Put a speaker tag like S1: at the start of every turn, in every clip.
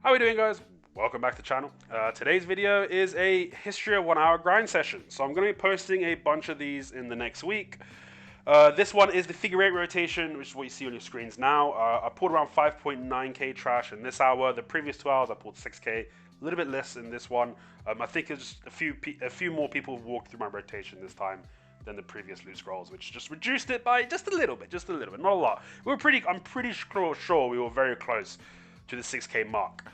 S1: How are we doing, guys? Welcome back to the channel. Today's video is a Hystria 1 hour grind session. So I'm going to be posting a bunch of these in the next week. This one is the figure 8 rotation, which is what you see on your screens now. I pulled around 5.9k trash in this hour. The previous 2 hours I pulled 6k, a little bit less in this one. I think it's just a few more people have walked through my rotation this time than the previous loot scrolls, which just reduced it by just a little bit, not a lot. I'm pretty sure we were very close to the 6k mark.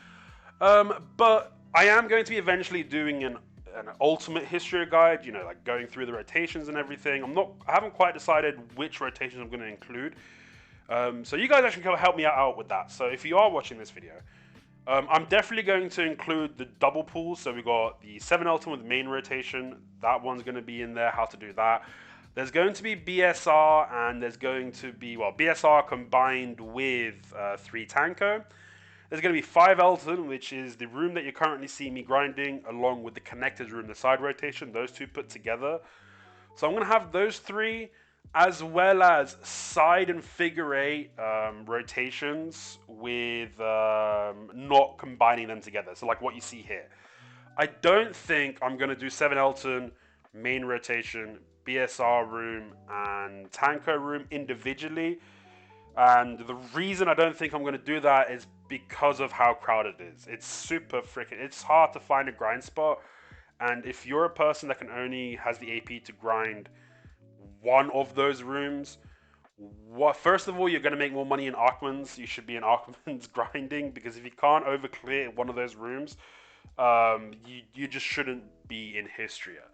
S1: But I am going to be eventually doing an ultimate history guide, you know, like going through the rotations and everything. I haven't quite decided which rotations I'm going to include. So you guys actually can help me out with that. So if you are watching this video, I'm definitely going to include the double pools. So we got the 7 ultimate with main rotation. That one's going to be in there, how to do that. There's going to be BSR and there's going to be, well, BSR combined with 3 Tanko. There's going to be 5 Elton, which is the room that you currently see me grinding, along with the connectors room, the side rotation, those two put together. So I'm going to have those 3, as well as side and figure 8 rotations with not combining them together. So like what you see here. I don't think I'm going to do 7 Elton, main rotation, BSR room, and Tanko room individually. And the reason I don't think I'm going to do that is because of how crowded it is. It's super freaking, it's hard to find a grind spot. And if you're a person that has the AP to grind one of those rooms, first of all, you're going to make more money in Arkman's. You should be in Arkman's grinding, because if you can't overclear one of those rooms, you just shouldn't be in Hystria.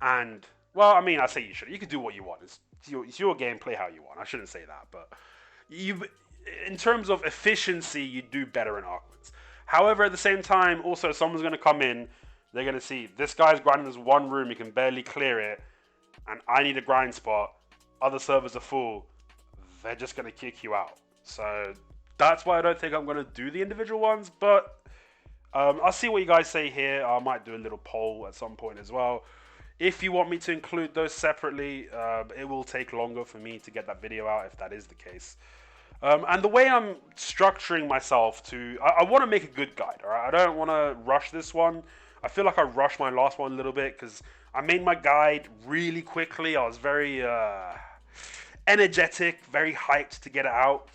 S1: And, well, I mean, I say you should. You can do what you want. It's your game, play how you want. I shouldn't say that, but in terms of efficiency, you do better in Arkman's. However, at the same time, also someone's going to come in, they're going to see this guy's grinding this one room, he can barely clear it, and I need a grind spot. Other servers are full. They're just going to kick you out. So that's why I don't think I'm going to do the individual ones, but I'll see what you guys say here. I might do a little poll at some point as well. If you want me to include those separately, it will take longer for me to get that video out if that is the case. And the way I'm structuring myself I want to make a good guide, all right? I don't want to rush this one. I feel like I rushed my last one a little bit because I made my guide really quickly. I was very energetic, very hyped to get it out.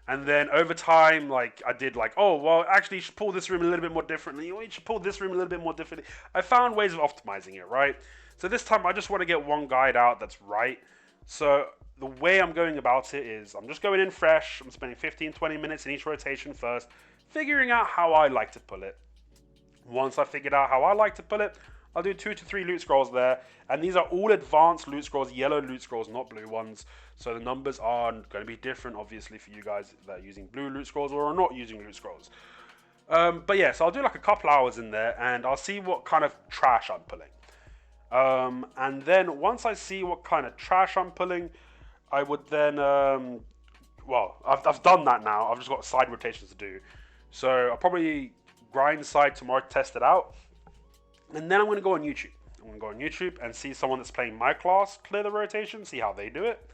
S1: And then over time, like I did oh, well, actually you should pull this room a little bit more differently. Or you should pull this room a little bit more differently. I found ways of optimizing it, right? So this time I just want to get one guide out that's right. So the way I'm going about it is I'm just going in fresh. I'm spending 15, 20 minutes in each rotation first, figuring out how I like to pull it. Once I figured out how I like to pull it, I'll do 2 to 3 loot scrolls there. And these are all advanced loot scrolls, yellow loot scrolls, not blue ones. So the numbers are going to be different, obviously, for you guys that are using blue loot scrolls or are not using loot scrolls. But yeah, so I'll do like a couple hours in there and I'll see what kind of trash I'm pulling. And then once I see what kind of trash I'm pulling, I would then, well, I've done that now. I've just got side rotations to do. So I'll probably grind side tomorrow, test it out. And then I'm going to go on YouTube. I'm going to go on YouTube and see someone that's playing my class clear the rotation, see how they do it.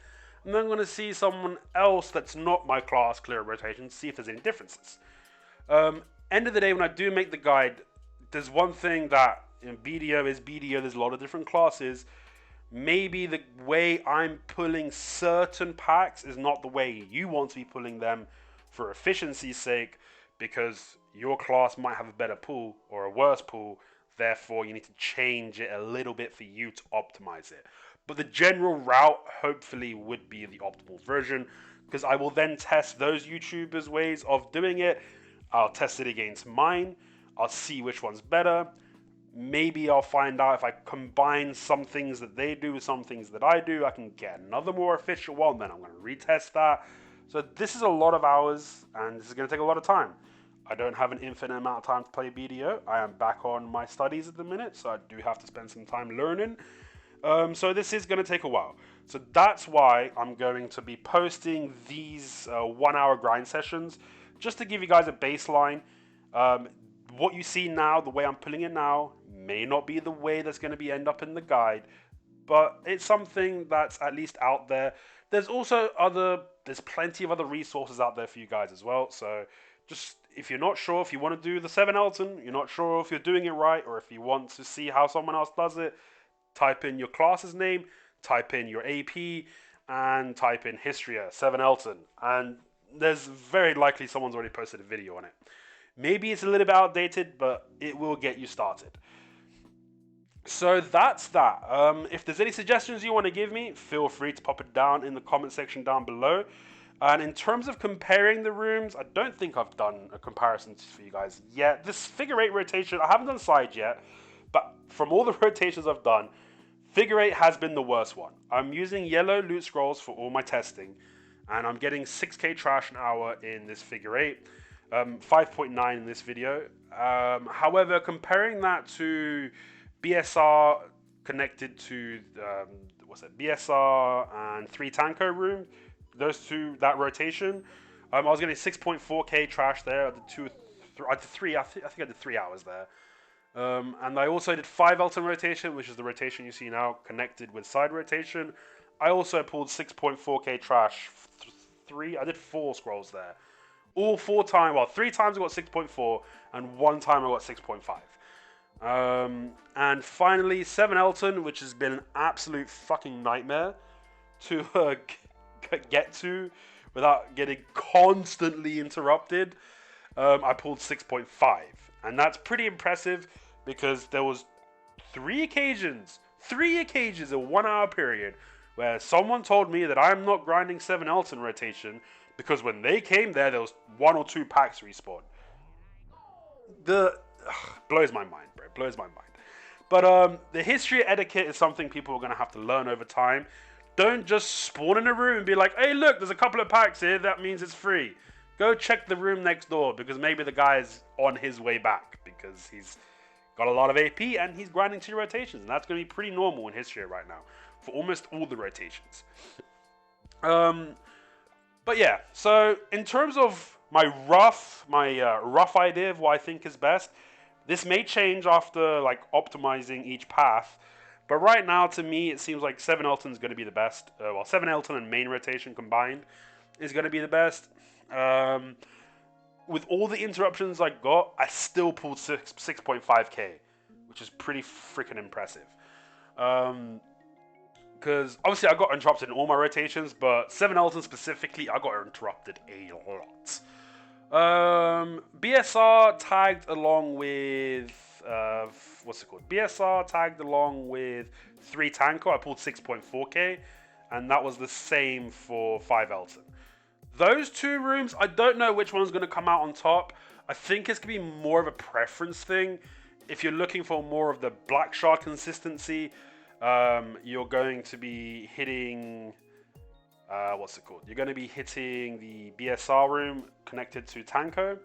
S1: And then I'm going to see someone else that's not my class clear a rotation, see if there's any differences. End of the day, when I do make the guide, there's one thing that in BDO is BDO, there's a lot of different classes. Maybe the way I'm pulling certain packs is not the way you want to be pulling them for efficiency's sake, because your class might have a better pool or a worse pool. Therefore, you need to change it a little bit for you to optimize it. But the general route, hopefully, would be the optimal version, because I will then test those YouTubers' ways of doing it. I'll test it against mine. I'll see which one's better. Maybe I'll find out if I combine some things that they do with some things that I do, I can get another more efficient one. Then I'm going to retest that. So this is a lot of hours, and this is going to take a lot of time. I don't have an infinite amount of time to play BDO. I am back on my studies at the minute, so I do have to spend some time learning. So this is going to take a while. So that's why I'm going to be posting these 1 hour grind sessions, just to give you guys a baseline. What you see now, the way I'm pulling it now, may not be the way that's going to end up in the guide, but it's something that's at least out there. There's also there's plenty of other resources out there for you guys as well. So just if you're not sure if you want to do the 7 Elton, you're not sure if you're doing it right, or if you want to see how someone else does it, type in your class's name, type in your AP, and type in Hystria 7 Elton, and there's very likely someone's already posted a video on it. Maybe it's a little bit outdated, but it will get you started. So that's that. If there's any suggestions you want to give me, feel free to pop it down in the comment section down below. And in terms of comparing the rooms, I don't think I've done a comparison for you guys yet. This figure 8 rotation, I haven't done side yet, but from all the rotations I've done, figure 8 has been the worst one. I'm using yellow loot scrolls for all my testing, and I'm getting 6k trash an hour in this figure 8, 5.9 in this video. However, comparing that to BSR connected to, BSR and 3 Tanko room, those two, that rotation, I was getting 6.4k trash there. I did I did 3, I think I did 3 hours there. And I also did 5 Elton rotation, which is the rotation you see now, connected with side rotation. I also pulled 6.4k trash. I did 4 scrolls there. All 3 times I got 6.4, and 1 time I got 6.5. And finally, 7 Elton, which has been an absolute fucking nightmare to get to without getting constantly interrupted. I pulled 6.5, and that's pretty impressive because there was 3 occasions a 1 hour period where someone told me that I'm not grinding 7 Elton rotation because when they came there was 1 or 2 packs respawn. Blows my mind, bro. Blows my mind. But the Hystria etiquette is something people are going to have to learn over time. Don't just spawn in a room and be like, hey, look, there's a couple of packs here. That means it's free. Go check the room next door because maybe the guy is on his way back because he's got a lot of AP and he's grinding 2 rotations. And that's going to be pretty normal in Hystria right now for almost all the rotations. But yeah, so in terms of my rough idea of what I think is best, this may change after like optimizing each path. But right now, to me, it seems like 7 Elton is going to be the best. 7 Elton and main rotation combined is going to be the best. With all the interruptions I got, I still pulled 6.5k, which is pretty freaking impressive. Because obviously I got interrupted in all my rotations, but 7 Elton specifically, I got interrupted a lot. BSR tagged along with BSR tagged along with 3 Tanko. I pulled 6.4k, and that was the same for 5 Elton. Those 2 rooms, I don't know which one's going to come out on top. I think it's going to be more of a preference thing. If you're looking for more of the black shard consistency, you're going to be hitting you're going to be hitting the BSR room connected to Tanko.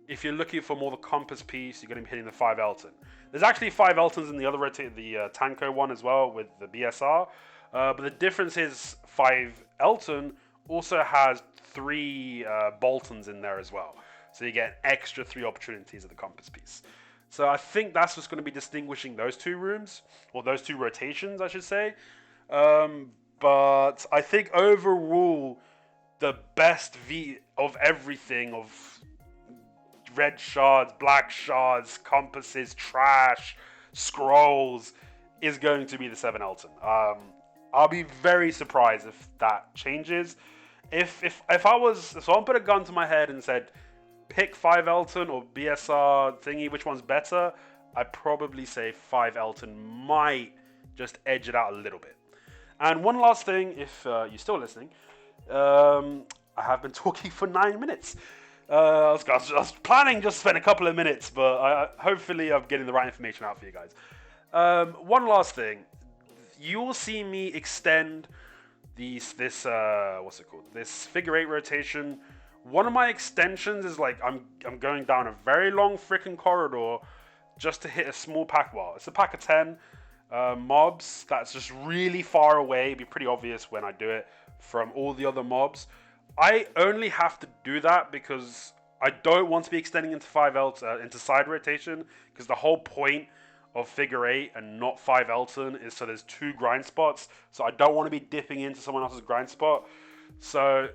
S1: If you're looking for more the compass piece, you're going to be hitting the 5 Elton. There's actually 5 Eltons in the other the Tanko one as well with the BSR. But the difference is 5 Elton also has 3 Boltons in there as well. So you get an extra 3 opportunities of the compass piece. So I think that's what's going to be distinguishing those 2 rooms, or those 2 rotations, I should say. But I think overall, the best V of everything, of red shards, black shards, compasses, trash, scrolls, is going to be the 7 Elton. I'll be very surprised if that changes. If someone put a gun to my head and said, pick 5 Elton or BSR thingy, which one's better, I'd probably say 5 Elton might just edge it out a little bit. And one last thing, if you're still listening, I have been talking for 9 minutes. I was planning just to spend a couple of minutes, but hopefully I'm getting the right information out for you guys. One last thing. You will see me extend this figure 8 rotation. One of my extensions is like I'm going down a very long freaking corridor just to hit a small pack. Well, it's a pack of 10 mobs that's just really far away. It'd be pretty obvious when I do it from all the other mobs. I only have to do that because I don't want to be extending into 5 into side rotation, because the whole point of figure 8 and not 5 Elton is so there's 2 grind spots. So I don't want to be dipping into someone else's grind spot. So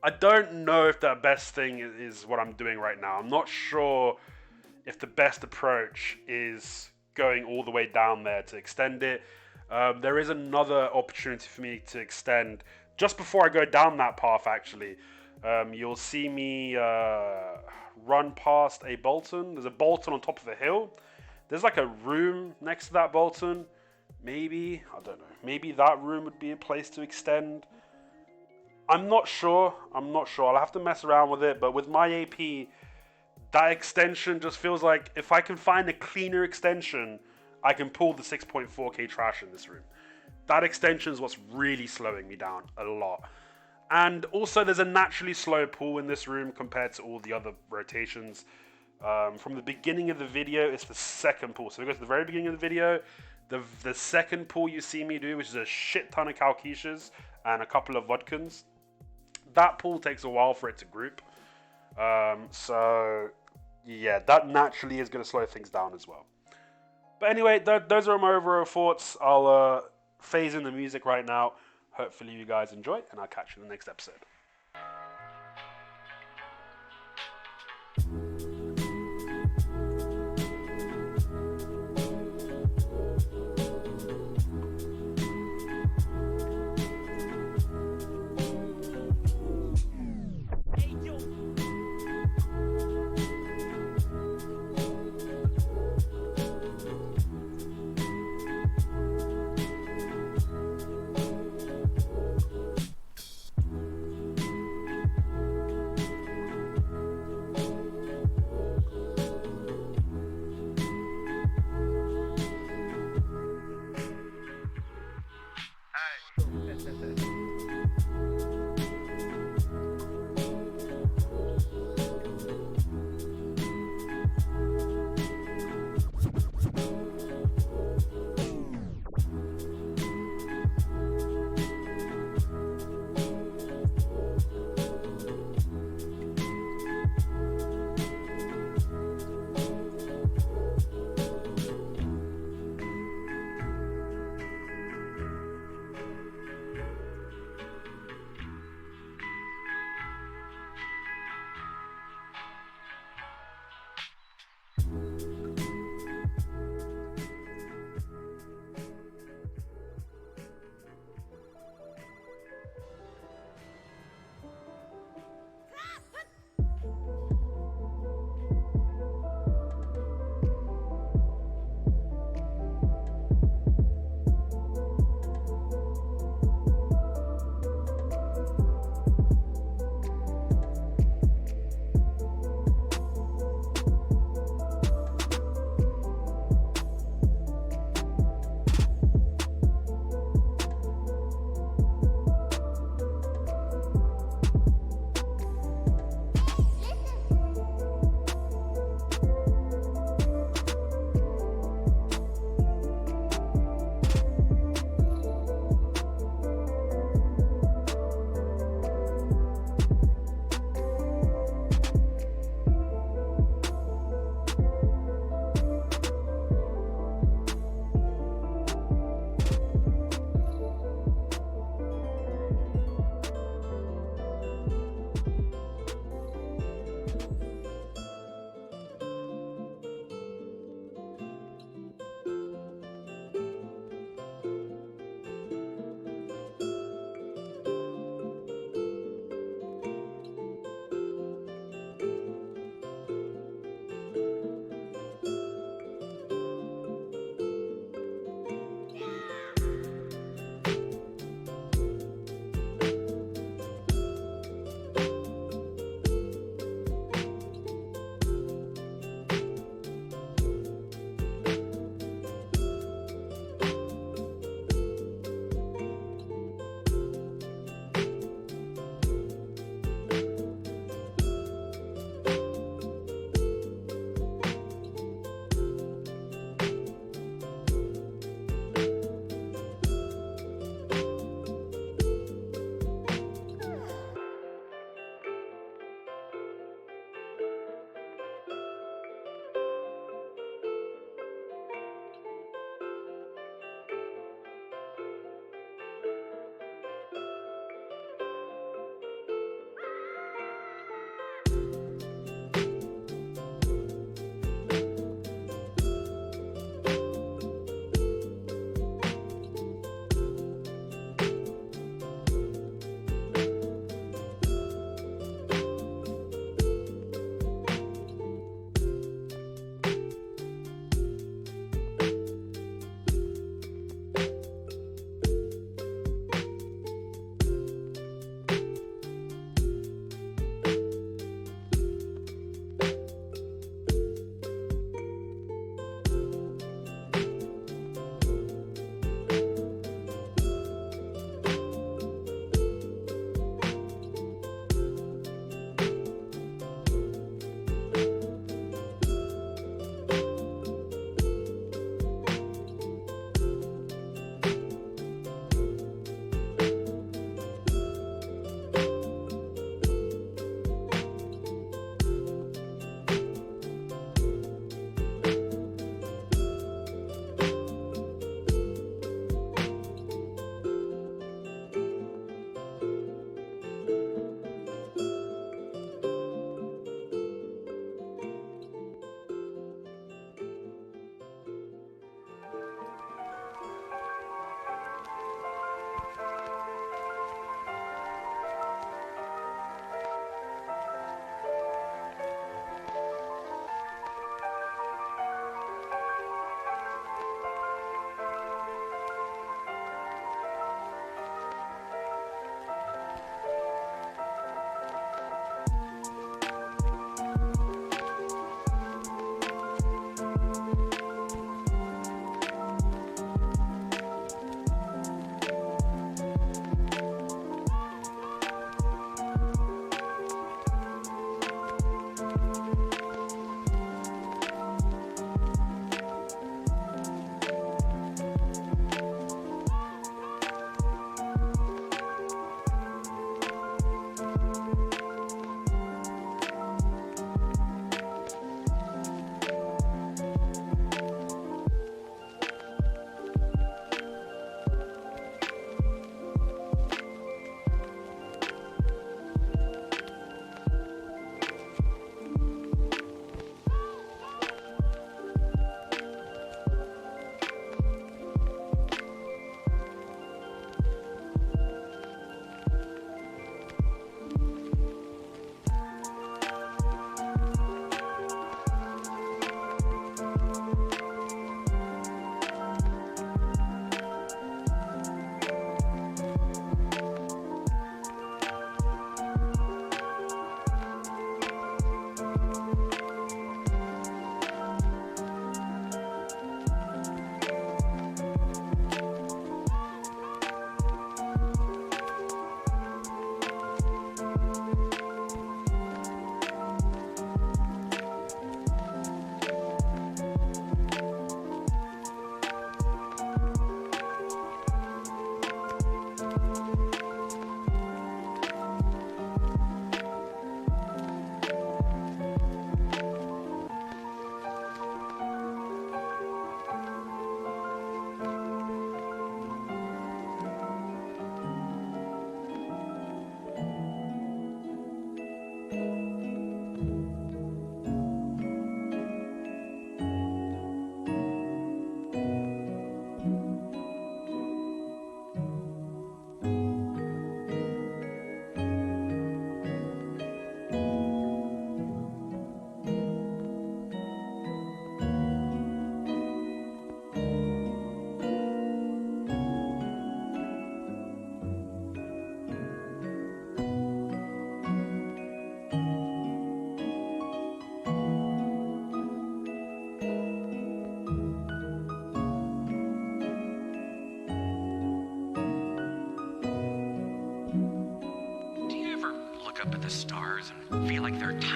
S1: I don't know if the best thing is what I'm doing right now. I'm not sure if the best approach is going all the way down there to extend it. There is another opportunity for me to extend just before I go down that path, actually. You'll see me run past a Bolton. There's a Bolton on top of a hill. There's like a room next to that Bolton. Maybe, I don't know. Maybe that room would be a place to extend. I'm not sure. I'll have to mess around with it. But with my AP, that extension just feels like if I can find a cleaner extension, I can pull the 6.4k trash in this room. That extension is what's really slowing me down a lot. And also there's a naturally slow pull in this room compared to all the other rotations. From the beginning of the video, it's the second pull. So we go to the very beginning of the video, the second pull you see me do, which is a shit ton of Kalkishas and a couple of Vodkins. That pull takes a while for it to group. So yeah, that naturally is going to slow things down as well. But anyway, those are my overall thoughts. I'll phase in the music right now. Hopefully you guys enjoy, and I'll catch you in the next episode.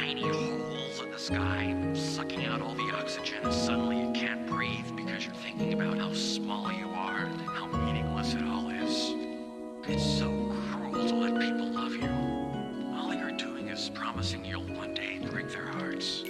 S2: tiny holes in the sky, sucking out all the oxygen, and suddenly you can't breathe because you're thinking about how small you are and how meaningless it all is. It's so cruel to let people love you. All you're doing is promising you'll one day break their hearts.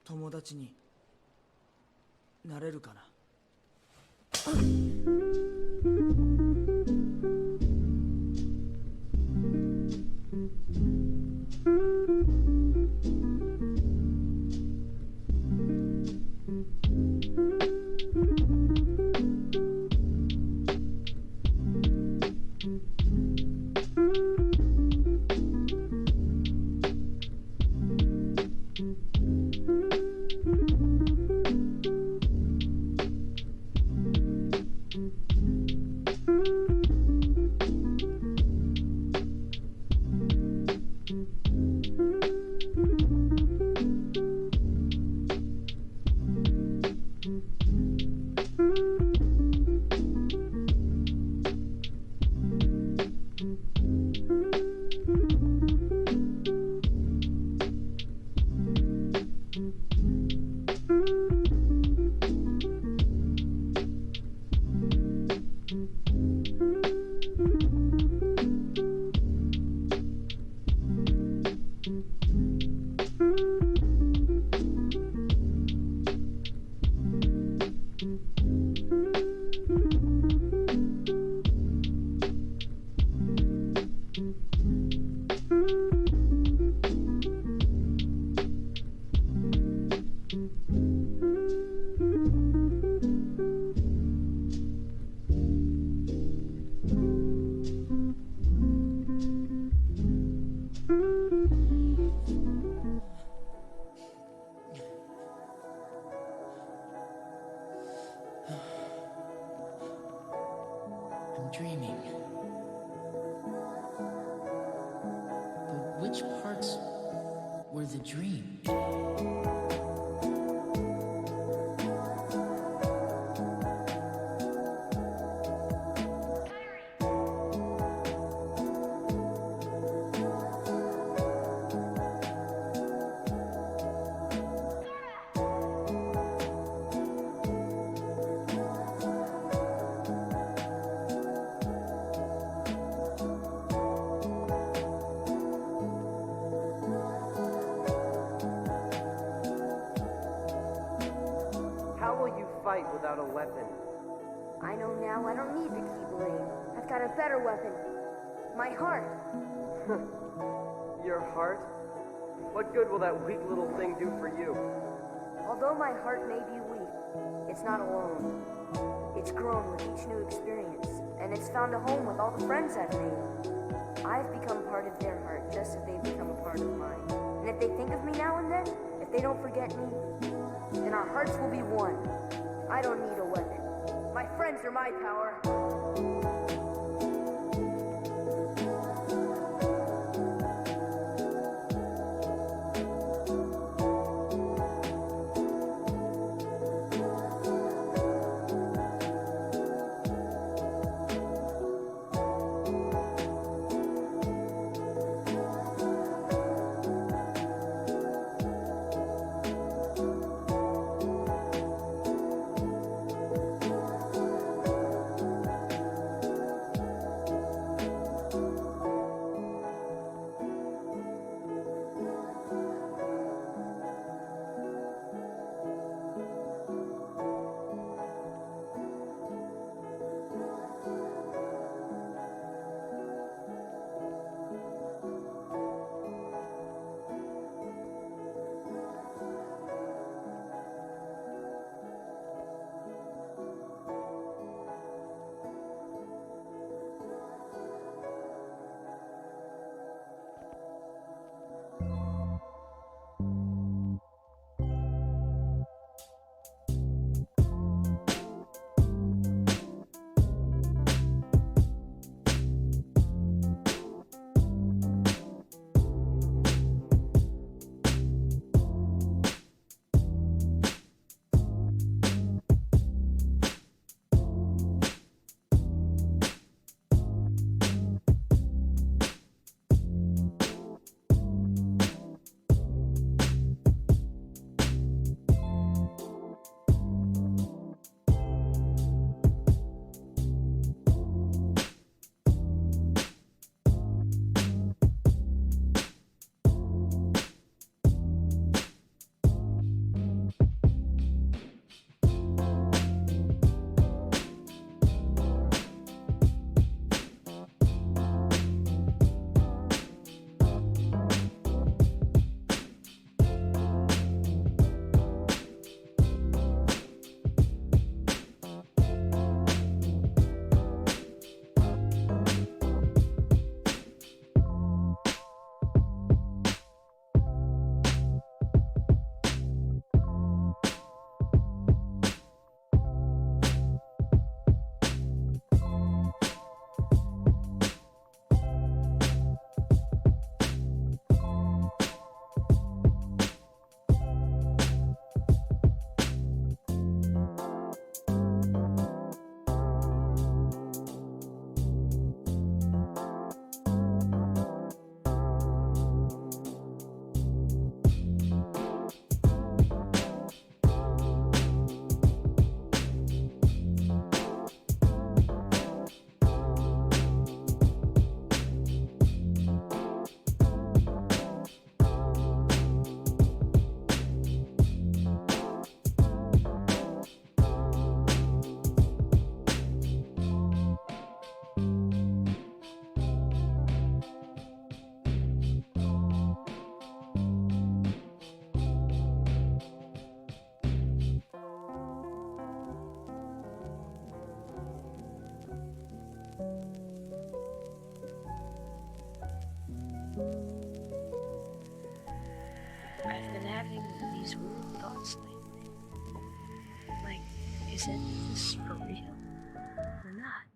S3: 友達になれるかな。
S4: I'm dreaming. But which parts were the dream?
S5: How will you fight without a weapon?
S6: I know now I don't need the Keyblade. I've got a better weapon. My heart.
S5: Your heart? What good will that weak little thing do for you?
S6: Although my heart may be weak, it's not alone. It's grown with each new experience, and it's found a home with all the friends I've made. I've become part of their heart just as they've become a part of mine. And if they think of me now and then, if they don't forget me, then our hearts will be one. I don't need a weapon. My friends are my power.
S7: these weird thoughts lately. Like, is it this for real or not?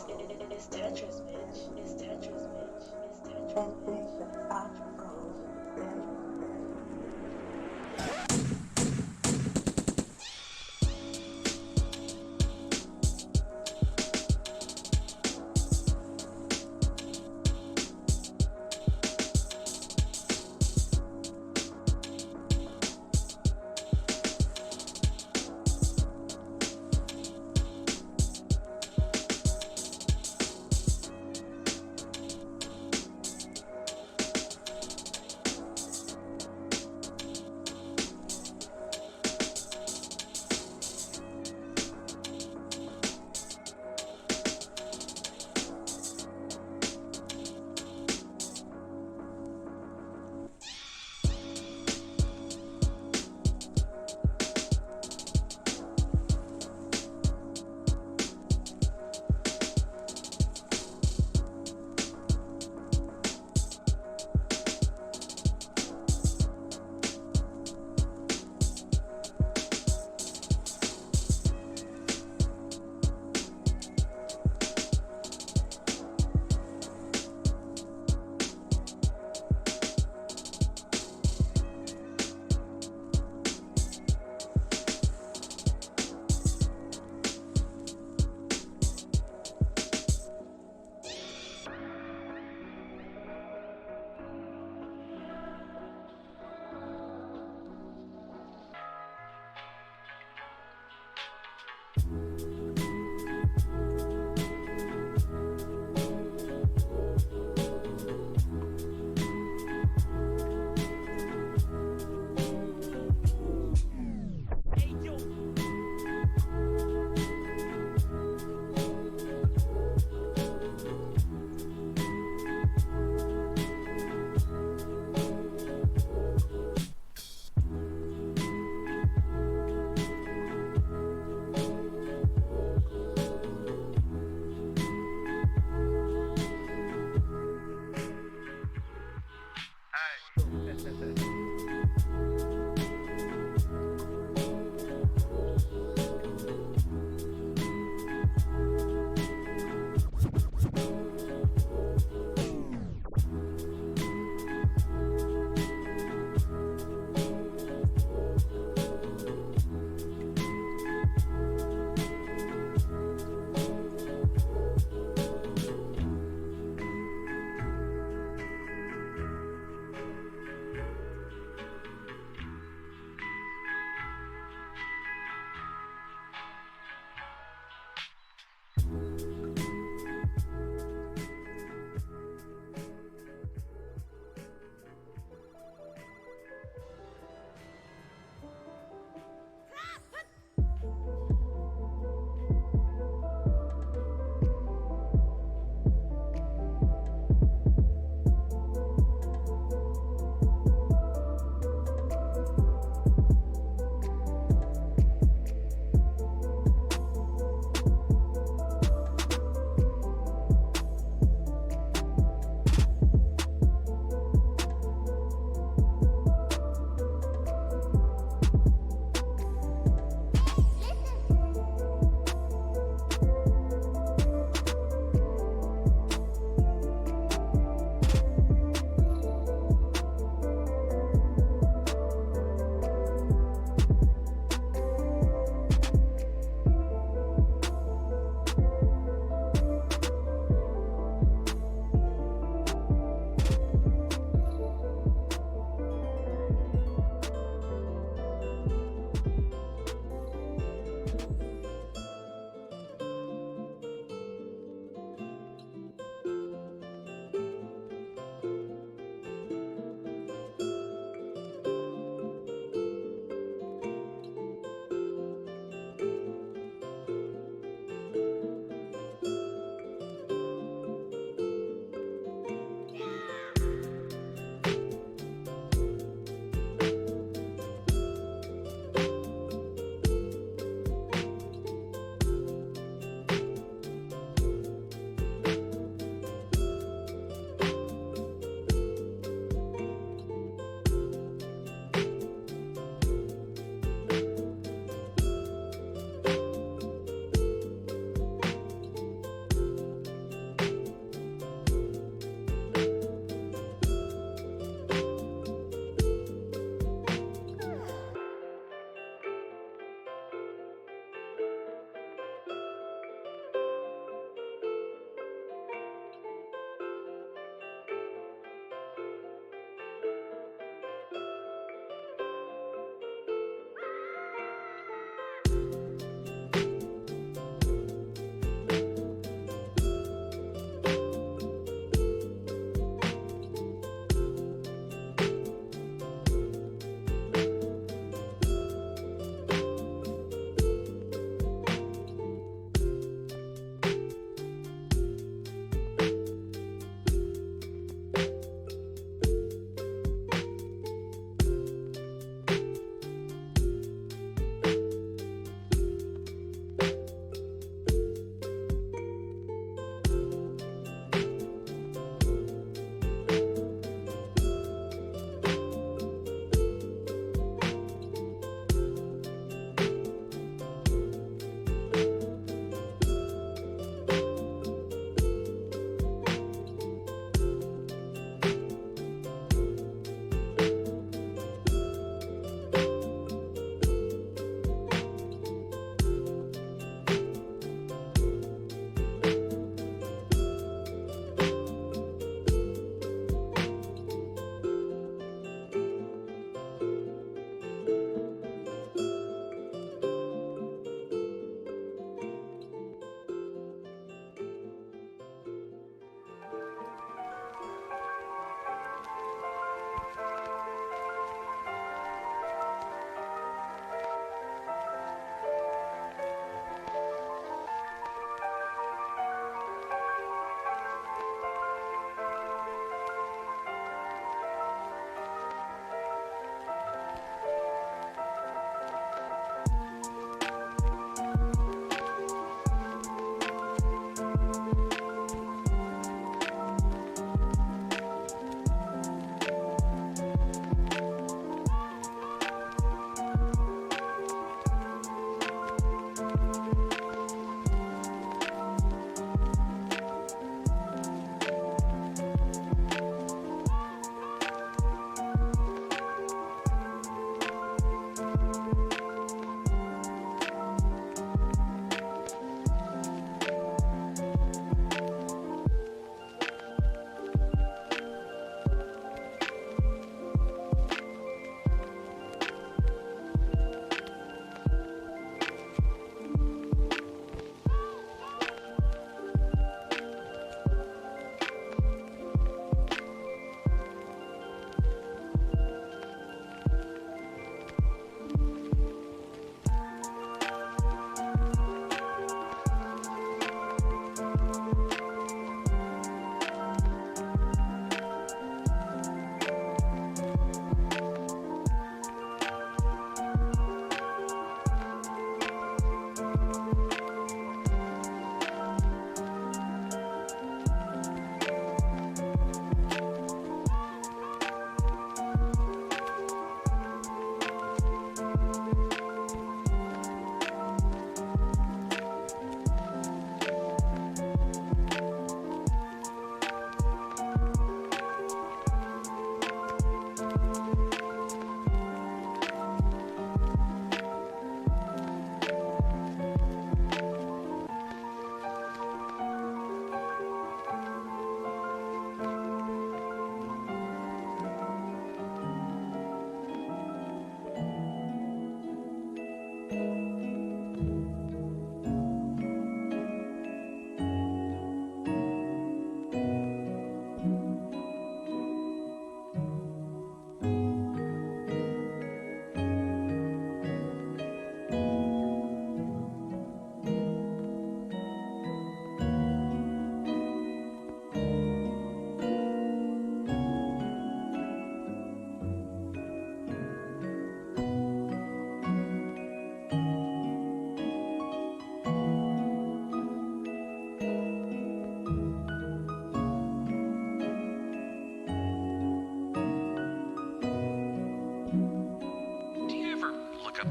S8: It's Tetris, bitch. It's Tetris, bitch. It's Tetris, bitch.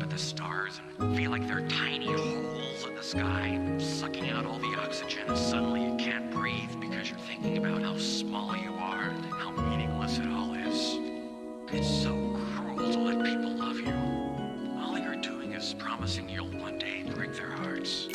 S2: at the stars and feel like they're tiny holes in the sky, sucking out all the oxygen, and suddenly you can't breathe because you're thinking about how small you are and how meaningless it all is. It's so cruel to let people love you. All you're doing is promising you'll one day break their hearts.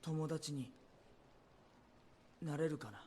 S3: 友達になれるかな。